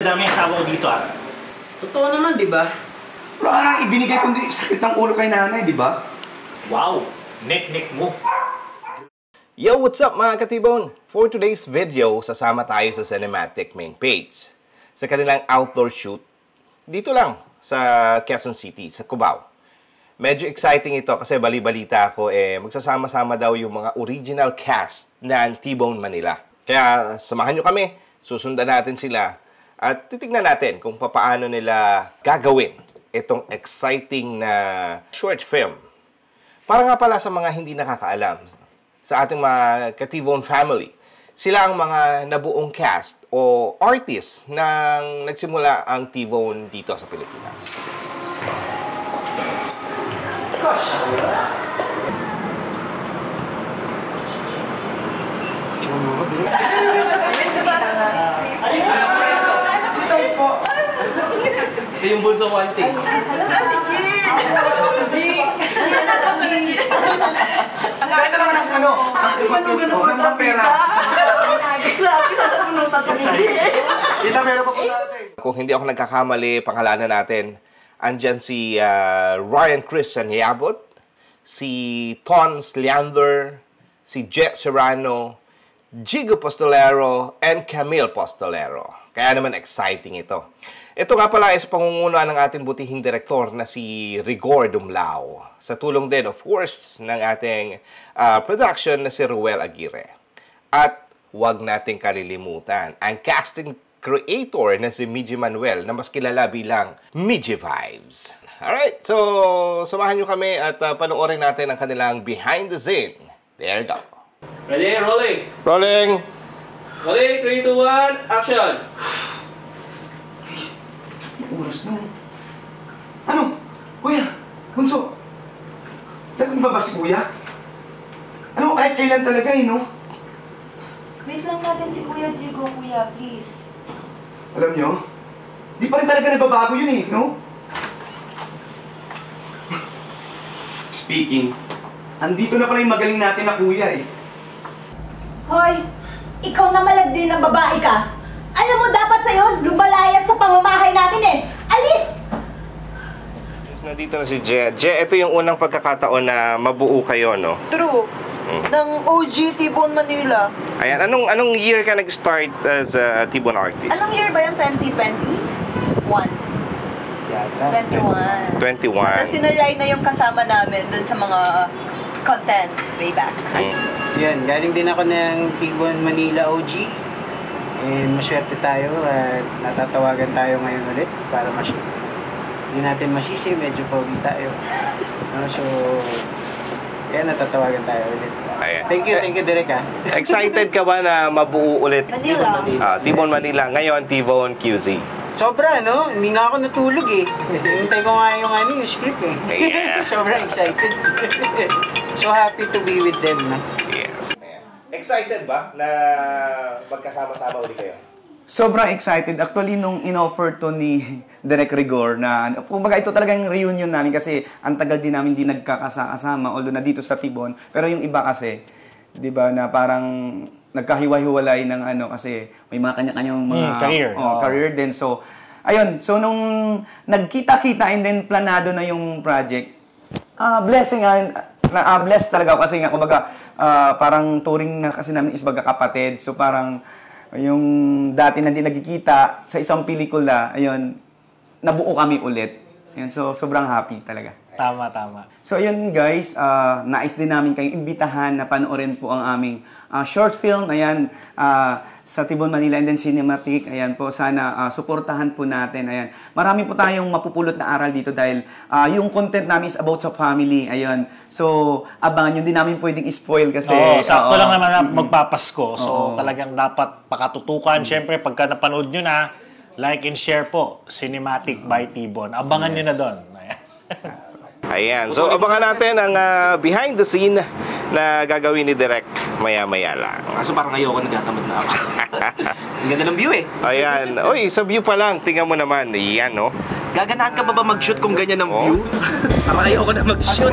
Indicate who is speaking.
Speaker 1: Dami ang asawa ko dito ah.
Speaker 2: Totoo naman, di ba?
Speaker 3: Wala ka nang ibinigay kundi sakit ng ulo kay nanay, di ba?
Speaker 1: Wow! Nek-nek mo!
Speaker 4: Yo, what's up mga katibon? For today's video, sasama tayo sa Cinematic main page sa kanilang outdoor shoot dito lang sa Quezon City, sa Cubao. Medyo exciting ito kasi bali-balita ako magsasama-sama daw yung mga original cast ng T-Bone Manila. Kaya samahan nyo kami, susundan natin sila at titignan natin kung paano nila gagawin itong exciting na short film. Para nga pala sa mga hindi nakakaalam, sa ating mga Katibon family, sila ang mga nabuong cast o artist nang nagsimula ang T-Bone dito sa Pilipinas.
Speaker 3: Gosh!
Speaker 2: Ito yung bulso ko, auntie.
Speaker 5: Saan si G? G! Nasa G!
Speaker 3: Saan ka naman ang ano? Ang pera.
Speaker 5: Grabe, sasapunan pa kami, G!
Speaker 3: Tita, meron pa po natin.
Speaker 4: Kung hindi ako nagkakamali, pangalanan natin, andyan si Ryan Christian Yabot, si Tons Leander, si Jet Serrano, Jigo Postolero, and Camille Postolero. Kaya naman exciting ito. Ito nga pala ay sa pangunguna ng ating butihing direktor na si Rigor Dumlao. Sa tulong din, of course, ng ating production na si Ruel Aguirre. At huwag nating kalilimutan ang casting creator na si Miji Manuel na mas kilala bilang Miji Vibes. Alright, so samahan nyo kami at panoorin natin ang kanilang behind the scene. There you go.
Speaker 2: Ready? Rolling!
Speaker 4: Rolling!
Speaker 2: Rolling! 3, 2, 1, action!
Speaker 3: Oras na. Ano? Kuya, bunso. Dagang ba si kuya? Ano, kahit kailan talaga no?
Speaker 5: Wait lang natin si Kuya Jigo, Kuya, please.
Speaker 3: Alam nyo, di pa rin talaga nagbabago yun no? Speaking, andito na pala yung magaling natin na kuya
Speaker 6: Hoy! Ikaw na malagdi ng babae ka! Alam mo, dapat sa'yo, lumalayas sa pamamahay namin Alis!
Speaker 4: Nandito na si Je. Je, ito yung unang pagkakataon na mabuo kayo, no?
Speaker 5: True. Ng OG T-Bone Manila.
Speaker 4: Ayan, anong year ka nag-start as a T-Bone artist?
Speaker 5: Anong year ba yung 2020? 21.
Speaker 4: 21.
Speaker 5: Tapos sinaray na yung kasama namin dun sa mga contents way back.
Speaker 2: Yan, galing din ako ng T-Bone Manila OG. And maswerte tayo at natatawagan tayo ngayon ulit para hindi natin masisi, medyo pogi tayo. So, yan, natatawagan tayo ulit.
Speaker 4: Ayan.
Speaker 2: Thank you Direk
Speaker 4: Excited ka ba na mabuo ulit?
Speaker 5: Manila.
Speaker 4: T-Bone Manila. Ngayon, T-Bone QZ.
Speaker 2: Sobra, no? Hindi nga ako natulog Hintay ko nga yung script
Speaker 4: Yeah.
Speaker 2: Sobra excited. So happy to be with them, no?
Speaker 4: Yes. Excited ba na magkasama-sama ulit kayo?
Speaker 3: Sobrang excited. Actually, nung in-offer to ni Direk Rigor na, kumbaga ito talagang reunion namin kasi ang tagal din namin di nagkakasama, although na dito sa T-Bone. Pero yung iba kasi, di ba, na parang nagkahiwa-hiwalay ng kasi may mga kanya-kanyang mga career din. So, ayun. So, nung nagkita-kita and then planado na yung project, blessing, blessed talaga ako kasi nga, kumbaga, parang touring na kasi namin is magkakapatid. So, parang yung dati na hindi nagkikita sa isang pelikula, ayun, nabuo kami ulit. Ayun, so, sobrang happy talaga.
Speaker 1: Tama.
Speaker 3: So, ayun guys, nais din namin kayong imbitahan na panoorin po ang aming short film, ayan, sa T-Bone Manila and then Cinematic, ayan po, sana suportahan po natin, ayan. Marami po tayong mapupulot na aral dito dahil yung content namin is about sa family, ayan. So, abangan yun, din namin pwedeng spoil kasi.
Speaker 1: Sakto lang naman na magpapasko. So, talagang dapat pakatutukan. Siyempre, pagka napanood nyo na, like and share po, Cinematic by T-Bone. Abangan nyo na doon.
Speaker 4: Ayan. So, abangan natin ang behind the scene na gagawin ni Direk maya-maya lang.
Speaker 2: Kaso parang ayoko, nagkatamad na ako. Ang ganda ng view
Speaker 4: Ayan. Oy, sa view pa lang, tingnan mo naman. Ayan, no?
Speaker 2: Gaganahan ka ba mag-shoot kung ganyan ang view? Parang ayoko na mag-shoot.